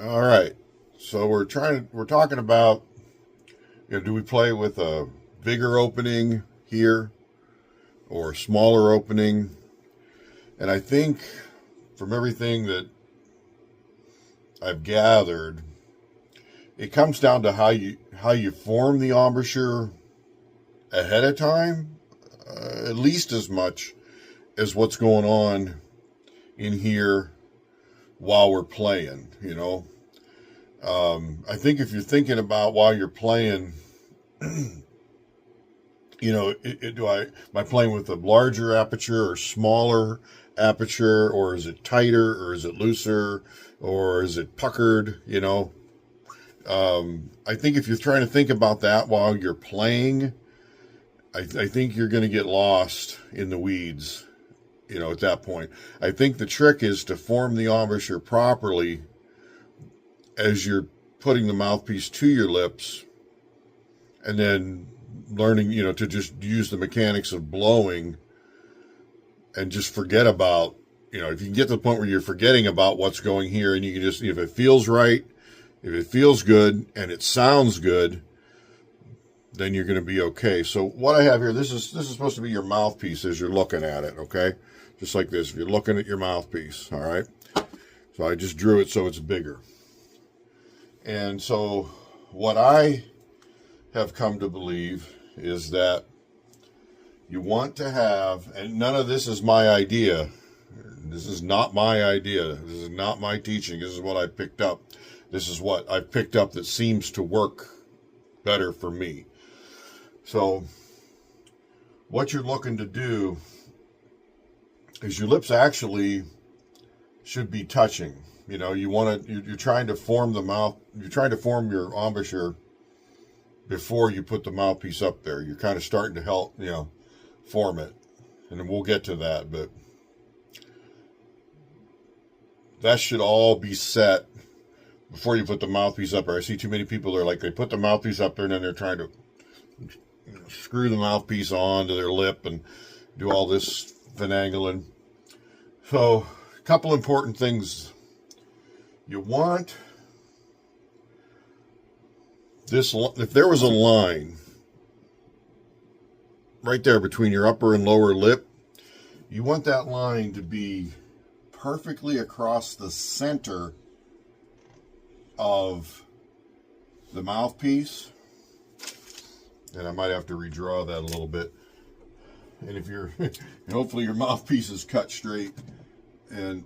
All right. So we're talking about, do we play with a bigger opening here or a smaller opening? And I think from everything that I've gathered, it comes down to how you form the embouchure ahead of time, at least as much as what's going on in here while we're playing. I think if you're thinking about while you're playing, am I playing with a larger aperture or smaller aperture, or is it tighter, or is it looser, or is it puckered? I think if you're trying to think about that while you're playing, I think you're going to get lost in the weeds. At that point, I think the trick is to form the embouchure properly as you're putting the mouthpiece to your lips, and then learning, to just use the mechanics of blowing and just forget about, if you can get to the point where you're forgetting about what's going here, and you can just, if it feels right, if it feels good and it sounds good, then you're going to be okay. So what I have here, this is supposed to be your mouthpiece as you're looking at it, okay? Just like this, if you're looking at your mouthpiece, all right? So I just drew it so it's bigger. And so what I have come to believe is that you want to have, and none of this is my idea. This is not my idea. This is not my teaching. This is what I picked up. This is what I've picked up that seems to work better for me. So what you're looking to do is your lips actually should be touching. You're trying to form the mouth, you're trying to form your embouchure before you put the mouthpiece up there. You're kind of starting to help, form it. And then we'll get to that, but that should all be set before you put the mouthpiece up there. I see too many people are like, they put the mouthpiece up there and then they're trying to screw the mouthpiece onto their lip and do all this finagling. So, a couple important things. You want this, if there was a line right there between your upper and lower lip, you want that line to be perfectly across the center of the mouthpiece. And I might have to redraw that a little bit. And if you're, hopefully your mouthpiece is cut straight. And